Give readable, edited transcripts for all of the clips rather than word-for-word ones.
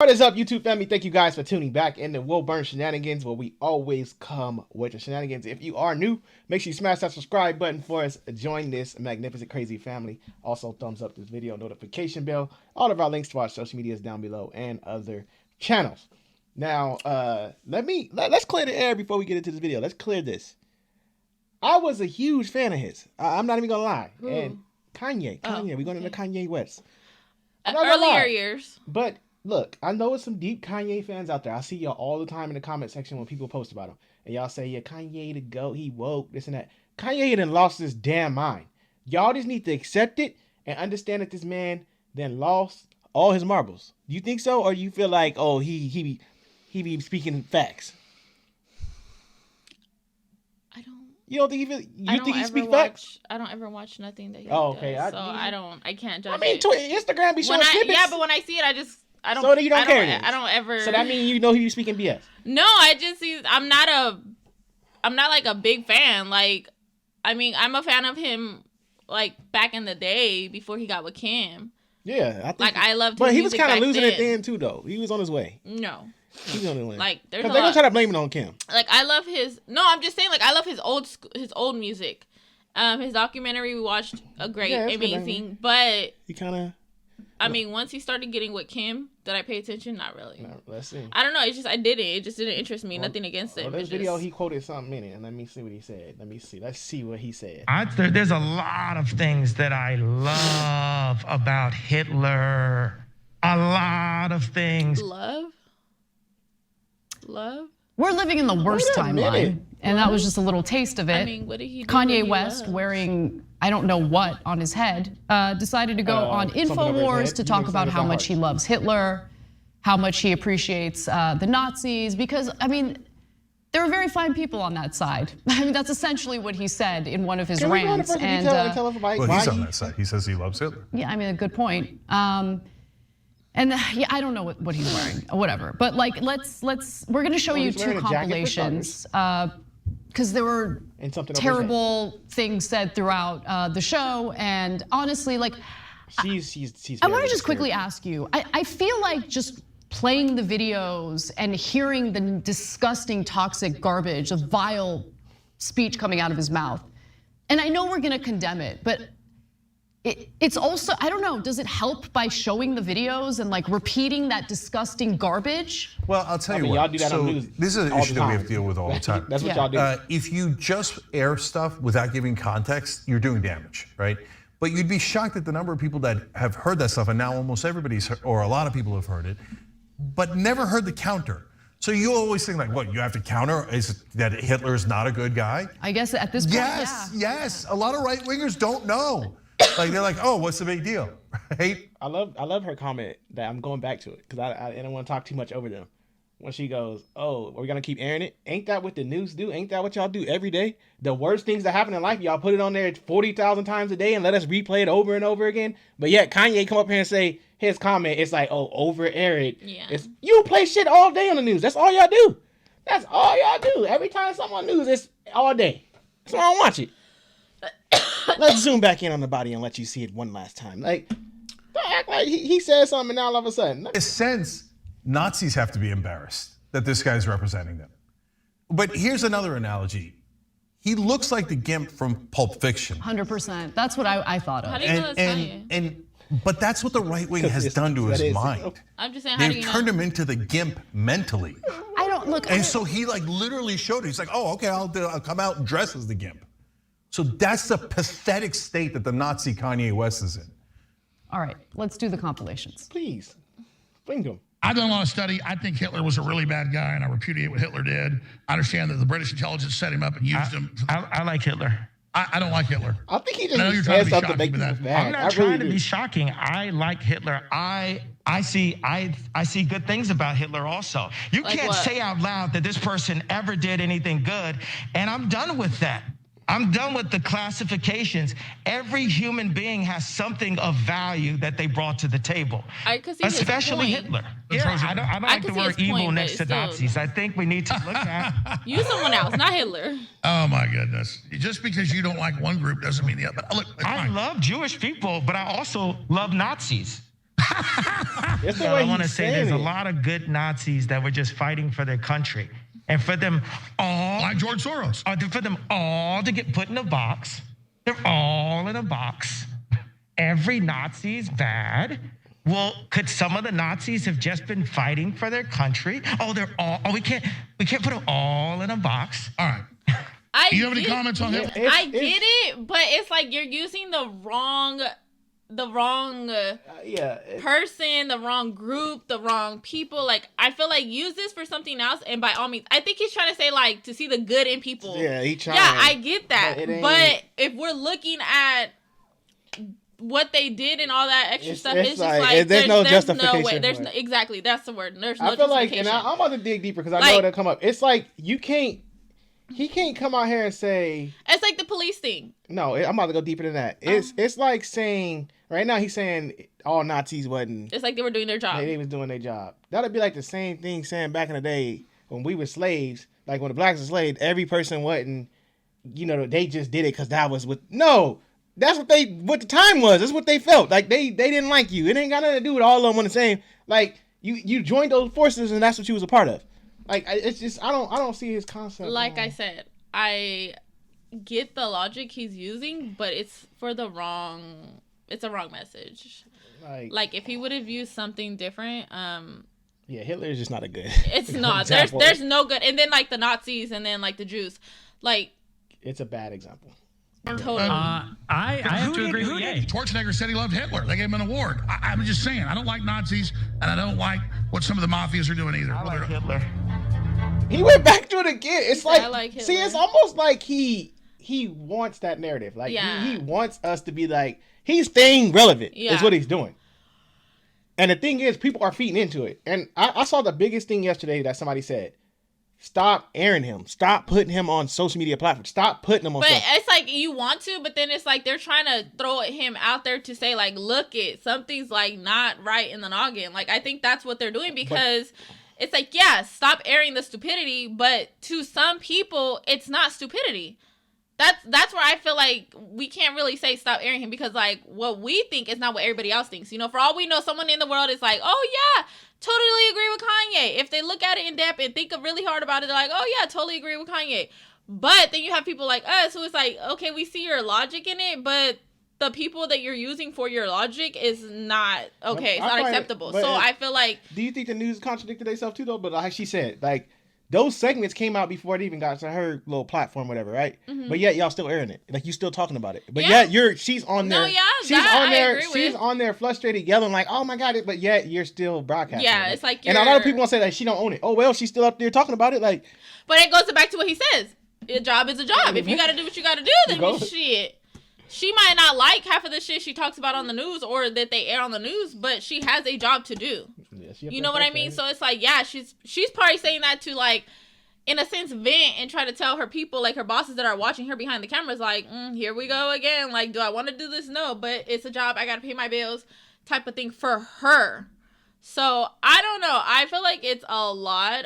What is up, YouTube family? Thank you guys for tuning back into Will Burn Shenanigans, where we always come with the shenanigans. If you are new, make sure you smash that subscribe button for us. Join this magnificent, crazy family. Also, thumbs up this video, notification bell. All of our links to our social media is down below and other channels. Now, let's clear the air before we get into this video. Let's clear this. I was a huge fan of his. I'm not even gonna lie. Ooh. And Kanye, we're going into Kanye West. Earlier years, but. Look, I know it's some deep Kanye fans out there. I see y'all all the time in the comment section when people post about him. And y'all say, yeah, Kanye the GOAT, he woke, this and that. Kanye done lost his damn mind. Y'all just need to accept it and understand that this man then lost all his marbles. Do you think so? Or you feel like, oh, he be speaking facts? I don't. You don't think he speak facts? I don't ever watch nothing that he does. I can't judge. I mean, Instagram be showing snippets. Yeah, but when I see it, I don't. So you don't care. I don't ever. So that means you know he be speaking BS. No, I just see. I'm not like a big fan. Like, I mean, I'm a fan of him. Like back in the day before he got with Kim. Yeah, I think. Like I loved. But he was kind of losing it then too, though. He was on his way. No. He was on his way. Like they're gonna try to blame it on Kim. Like I love his. No, I'm just saying. Like I love his old music. His documentary we watched amazing, but he kind of. I mean, once he started getting with Kim, did I pay attention? Not really. No, let's see. I don't know. It's just I didn't. It just didn't interest me. Nothing against it. Well, this video he quoted something in it, and let me see what he said. Let's see what he said. There's a lot of things that I love about Hitler. A lot of things. Love. We're living in the worst timeline, and that was just a little taste of it. I mean, what did he do? Kanye West wearing I don't know what on his head, decided to go on InfoWars to talk about how much he loves Hitler, how much he appreciates the Nazis, because, I mean, there are very fine people on that side. I mean, that's essentially what he said in one of his rants. And well, he's on that side. He says he loves Hitler. Yeah, I mean, a good point. And yeah, I don't know what he's wearing, or whatever. But like, we're gonna show you two compilations. Because there were terrible things said throughout the show, and honestly, like, I want to just quickly ask you. I feel like just playing the videos and hearing the disgusting, toxic garbage of vile speech coming out of his mouth, and I know we're gonna condemn it, but it's also, I don't know, does it help by showing the videos and like repeating that disgusting garbage? Well, I'll tell you what. Y'all do that on news this is an issue that we have to deal with all the time. That's what y'all do. If you just air stuff without giving context, you're doing damage, right? But you'd be shocked at the number of people that have heard that stuff, and now almost everybody's heard, or a lot of people have heard it, but never heard the counter. So you always think like, what, you have to counter is that Hitler is not a good guy? I guess at this point, yes. A lot of right-wingers don't know. Like they're like, oh, what's the big deal, right? I love her comment that I'm going back to it because I don't want to talk too much over them. When she goes, oh, we're gonna keep airing it. Ain't that what the news do? Ain't that what y'all do every day? The worst things that happen in life, y'all put it on there 40,000 times a day and let us replay it over and over again. But yet Kanye come up here and say his comment, it's like, oh, over air it. Yeah. It's you play shit all day on the news. That's all y'all do. That's all y'all do. Every time someone news, it's all day. That's why I don't watch it. Let's zoom back in on the body and let you see it one last time. Like, don't act like he said something and now all of a sudden. In a sense, Nazis have to be embarrassed that this guy's representing them. But here's another analogy. He looks like the Gimp from Pulp Fiction. 100%. That's what I thought of. How do you know that's Kanye? But that's what the right wing has done to his mind. I'm just saying, how do They've you turned know? him into the Gimp mentally. I don't look. And so he like literally showed it. He's like, oh, okay, I'll come out and dress as the Gimp. So that's the pathetic state that the Nazi Kanye West is in. All right, let's do the compilations. Please, bring them. I've done a lot of study. I think Hitler was a really bad guy, and I repudiate what Hitler did. I understand that the British intelligence set him up and used him. I like Hitler. I don't like Hitler. I think he I know just you're trying said to be something to make shocking, me but mad. I'm not trying to be shocking. I like Hitler. I see good things about Hitler also. You Like can't what? say out loud that this person ever did anything good, and I'm done with that. I'm done with the classifications. Every human being has something of value that they brought to the table, especially Hitler. Yeah, I don't like the word evil next to Nazis. I think we need to look at. Use someone else, not Hitler. Oh my goodness! Just because you don't like one group doesn't mean the other. But look, I love Jewish people, but I also love Nazis. It's the But way I want to he's say saying there's a it. lot of good Nazis that were just fighting for their country. And for them all, Like George Soros. for them all to get put in a box, they're all in a box. Every Nazi is bad. Well, could some of the Nazis have just been fighting for their country? We can't put them all in a box. All right. Do you have any comments on him? I get it, but it's like you're using the wrong person, the wrong group, the wrong people. Like, I feel like use this for something else, and by all means, I think he's trying to say, like, to see the good in people. Yeah, he trying. Yeah, I get that. But if we're looking at what they did and all that extra stuff, it's just like, like there's no justification way. for it. Exactly, that's the word. There's no I feel like, justification. and I'm about to dig deeper because I know it'll come up. It's like he can't come out here and say. It's like the police thing. No, I'm about to go deeper than that. It's like saying right now he's saying all Nazis wasn't. It's like they were doing their job. They was doing their job. That'd be like the same thing saying back in the day when we were slaves, like when the blacks were slaves, every person wasn't. They just did it because that was what. No. That's what the time was. That's what they felt. Like they didn't like you. It ain't got nothing to do with all of them on the same. Like you joined those forces and that's what you was a part of. Like it's just I don't see his concept. Like I said, I get the logic he's using, but it's for the wrong. It's a wrong message. Like if he would have used something different, yeah, Hitler is just not a good. It's not. There's no good. And then like the Nazis, and then like the Jews, like it's a bad example. Totally. I have to agree with Ye. Schwarzenegger said he loved Hitler. They gave him an award. I'm just saying, I don't like Nazis, and I don't like what some of the mafias are doing either. I like Hitler. He went back to it again. It's like, I like Hitler. See, it's almost like he wants that narrative. Like he wants us to be like he's staying relevant. Yeah. Is what he's doing. And the thing is, people are feeding into it. And I saw the biggest thing yesterday that somebody said. Stop airing him. Stop putting him on social media platforms. Stop putting him on. But it's like you want to, but then it's like they're trying to throw him out there to say like, look, something's like not right in the noggin. Like I think that's what they're doing because it's like, yeah, stop airing the stupidity, but to some people, it's not stupidity. That's where I feel like we can't really say stop airing him because like what we think is not what everybody else thinks. For all we know, someone in the world is like, oh yeah, totally agree with Kanye. If they look at it in depth and think really hard about it, they're like, oh yeah, totally agree with Kanye. But then you have people like us who is like, okay, we see your logic in it, but the people that you're using for your logic is not okay. It's not acceptable. So I feel like. Do you think the news contradicted themselves too though? But like she said, like. Those segments came out before it even got to her little platform, whatever, right? Mm-hmm. But yet y'all still airing it, like you still talking about it. But yet she's on there. No, yeah, she's on there. She's on there, frustrated, yelling like, "Oh my god!" But yet you're still broadcasting. Yeah, it. it's like. And a lot of people want to say that she don't own it. Oh well, she's still up there talking about it, like. But it goes back to what he says. A job is a job. If you got to do what you got to do, then shit. She might not like half of the shit she talks about on the news or that they air on the news, but she has a job to do. Yeah, you know what I mean? So it's like, yeah, she's probably saying that to like. In a sense, vent and try to tell her people, like her bosses that are watching her behind the cameras, like, here we go again. Like, do I want to do this? No, but it's a job. I got to pay my bills type of thing for her. So I don't know. I feel like it's a lot.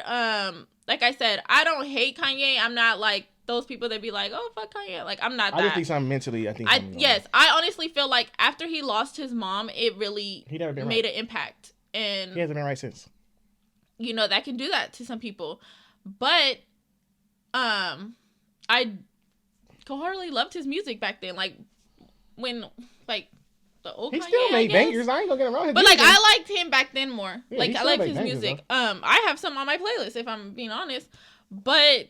Like I said, I don't hate Kanye. I'm not like those people that be like, oh, fuck Kanye. Like, I'm not that. I just think something mentally, yes, I honestly feel like after he lost his mom, it really made an impact. And he hasn't been right since. That can do that to some people. But I wholeheartedly loved his music back then. Like when like the old he Kanye, still made bangers. I ain't gonna get him wrong. But like I liked him back then more. Yeah, like I liked his music. Though. I have some on my playlist if I'm being honest. But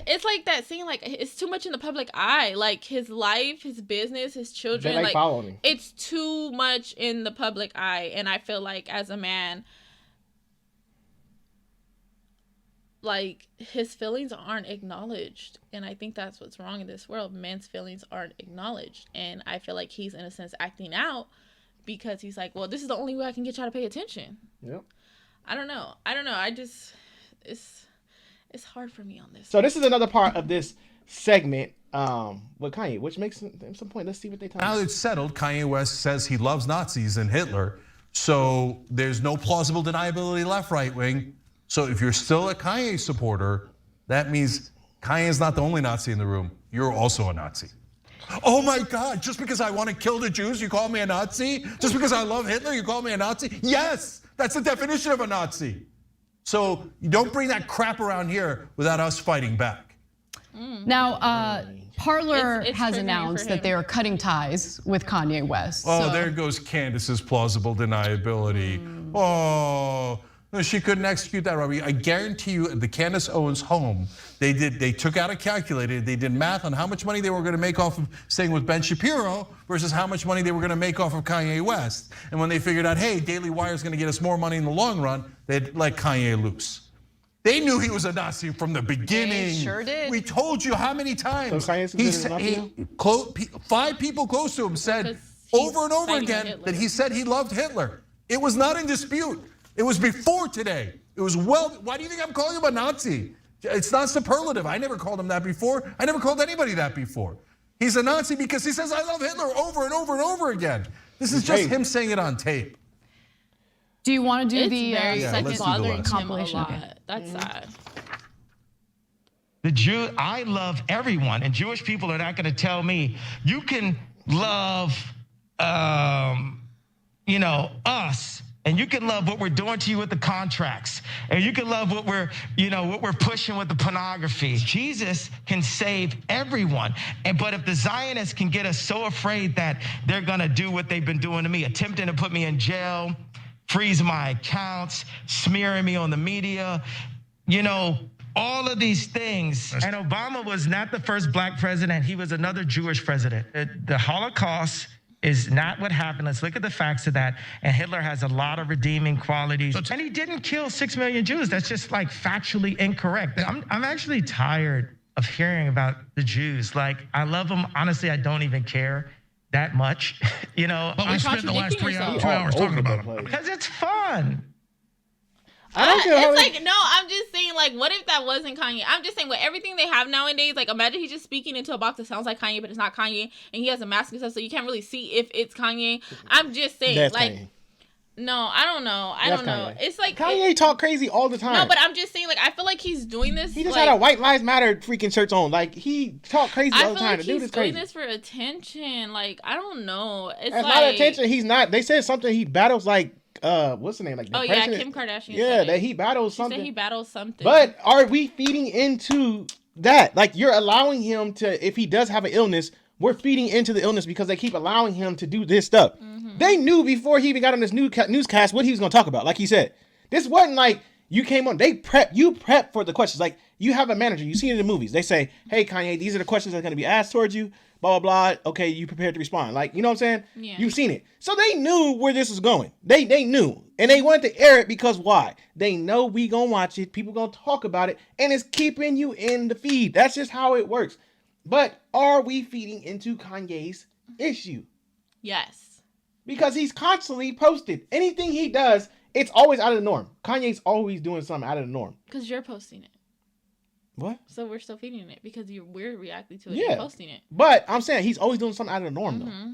it's like that scene, like it's too much in the public eye. Like his life, his business, his children. They like following him. It's too much in the public eye, and I feel like as a man. Like his feelings aren't acknowledged, and I think that's what's wrong in this world. Men's feelings aren't acknowledged, and I feel like he's in a sense acting out because he's like, well, this is the only way I can get y'all to pay attention. Yep. I don't know. I just it's hard for me on this. So this is another part of this segment with Kanye, which makes some point. Let's see what they tell us. Now it's settled. Kanye West says he loves Nazis and Hitler, so there's no plausible deniability left, right wing. So if you're still a Kanye supporter, that means Kanye is not the only Nazi in the room. You're also a Nazi. Oh my God, just because I want to kill the Jews, you call me a Nazi? Just because I love Hitler, you call me a Nazi? Yes, that's the definition of a Nazi. So you don't bring that crap around here without us fighting back. Now, Parler has announced that they are cutting ties with Kanye West. Oh, there goes Candace's plausible deniability. Oh, no, she couldn't execute that robbery. I guarantee you, at the Candace Owens home, they took out a calculator, they did math on how much money they were going to make off of staying with Ben Shapiro versus how much money they were going to make off of Kanye West. And when they figured out, hey, Daily Wire is going to get us more money in the long run, they'd let Kanye loose. They knew he was a Nazi from the beginning. They sure did. We told you how many times. So 5 people close to him said over and over again that he said he loved Hitler. It was not in dispute. It was before today. It was why do you think I'm calling him a Nazi? It's not superlative. I never called him that before. I never called anybody that before. He's a Nazi because he says I love Hitler over and over and over again. This is just him saying it on tape. Do you want to do the second bothering compilation? Him a lot. That's sad. I love everyone, and Jewish people are not going to tell me you can love, us, and you can love what we're doing to you with the contracts, and you can love what we're pushing with the pornography. Jesus can save everyone, but if the Zionists can get us so afraid that they're going to do what they've been doing to me, attempting to put me in jail, freeze my accounts, smearing me on the media, all of these things. And Obama was not the first black president. He was another Jewish president. The Holocaust is not what happened. Let's look at the facts of that. And Hitler has a lot of redeeming qualities. And he didn't kill 6 million Jews. That's just like factually incorrect. I'm actually tired of hearing about the Jews. Like, I love them. Honestly, I don't even care that much, But we spent the last 2 hours talking about them. Because it's fun. I'm just saying, like, what if that wasn't Kanye? I'm just saying, with everything they have nowadays, like, imagine he's just speaking into a box that sounds like Kanye, but it's not Kanye, and he has a mask and stuff, so you can't really see if it's Kanye. I'm just saying, That's like, Kanye. No, I don't know. I don't know. Kanye. It's like Kanye talk crazy all the time. No, but I'm just saying, like, I feel like he's doing this. He just had a White Lives Matter freaking shirts on. Like, he talk crazy all the time. I The feel dude like is he's doing crazy. this for attention. Like, I don't know. It's That's like, not attention. He's not. They said something. He battles like what's the name? Like depression. Kim Kardashian. Yeah, that he battles something. Said he battles something. But are we feeding into that? Like, you're allowing him to, if he does have an illness, we're feeding into the illness because they keep allowing him to do this stuff. Mm-hmm. They knew before he even got on this newscast what he was going to talk about. Like he said, this wasn't like you came on. You prep for the questions. Like, you have a manager. You see it in the movies. They say, hey, Kanye, these are the questions that are going to be asked towards you. Blah, blah, blah. Okay, you prepared to respond. Like, you know what I'm saying? Yeah. You've seen it. So they knew where this was going. They knew. And they wanted to air it because why? They know we going to watch it. People going to talk about it. And it's keeping you in the feed. That's just how it works. But are we feeding into Kanye's issue? Yes. Because he's constantly posted. Anything he does, it's always out of the norm. Kanye's always doing something out of the norm. Because you're posting it. What? So we're still feeding it because we're reacting to it and posting it. But I'm saying he's always doing something out of the norm, though.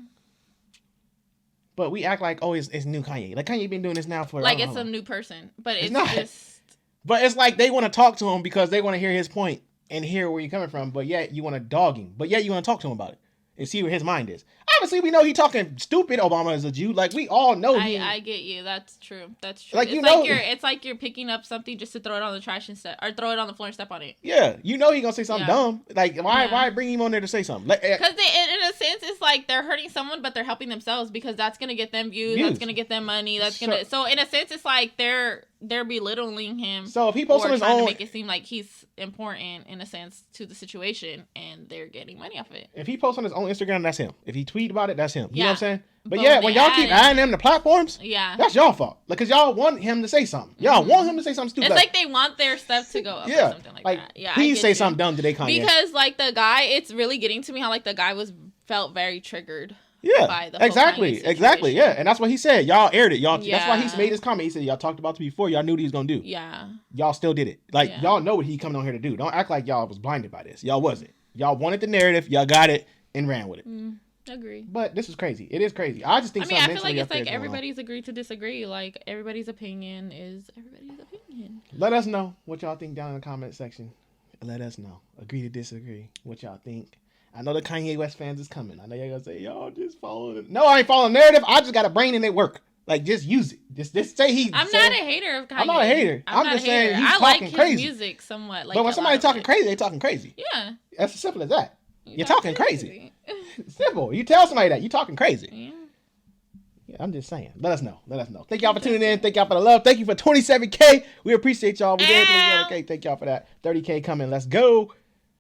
But we act like, oh, it's new Kanye. Like, Kanye been doing this now for... Like, it's a new person. But it's not. just... But it's like they want to talk to him because they want to hear his point and hear where you're coming from. But yet you want to dog him. But yet you want to talk to him about it and see where his mind is. Obviously, we know he talking stupid. Obama is a Jew. Like, we all know. I get you. That's true. That's true. Like, it's like you're picking up something just to throw it on the trash and or throw it on the floor and step on it. Yeah, you know he gonna say something dumb. Like, why bring him on there to say something? Because in a sense, it's like they're hurting someone, but they're helping themselves because that's gonna get them views. That's gonna get them money. So in a sense, it's like they're belittling him. So if he posts on his trying own, to make it seem like he's important in a sense to the situation, and they're getting money off of it. If he posts on his own Instagram, that's him. If he tweet about it, that's him. You know what I'm saying? But when y'all keep adding him to platforms, that's y'all fault. Like, because y'all want him to say something. Y'all want him to say something stupid. It's like they want their stuff to go up or something like that. Yeah, please say something dumb today, Kanye. Because, like, the guy, it's really getting to me how, like, the guy felt very triggered. Yeah, by the exactly. Yeah, and that's what he said. Y'all aired it. That's why he made this comment. He said, y'all talked about it before. Y'all knew what he was going to do. Yeah. Y'all still did it. Like, y'all know what he coming on here to do. Don't act like y'all was blinded by this. Y'all wasn't. Y'all wanted the narrative. Y'all got it and ran with it. Agree. But this is crazy. It is crazy. I just think I feel like it's like everybody's agreed to disagree. Like, everybody's opinion is everybody's opinion. Let us know what y'all think down in the comment section. Let us know. Agree to disagree. What y'all think. I know the Kanye West fans is coming. I know you're gonna say, y'all just follow it. No, I ain't following narrative. I just got a brain and it work. Like, just use it. Just say he. I'm not a hater of Kanye. I'm not a hater. I'm just saying he's talking crazy. I like his music somewhat. Like, but when somebody talking crazy, they talking crazy. Yeah. That's as simple as that. You're talking crazy. Simple. You tell somebody that you're talking crazy. Yeah. Yeah, I'm just saying. Let us know. Let us know. Thank y'all for tuning in. Thank y'all for the love. Thank you for 27K. We appreciate y'all. We did 27K. Thank y'all for that. 30K coming. Let's go.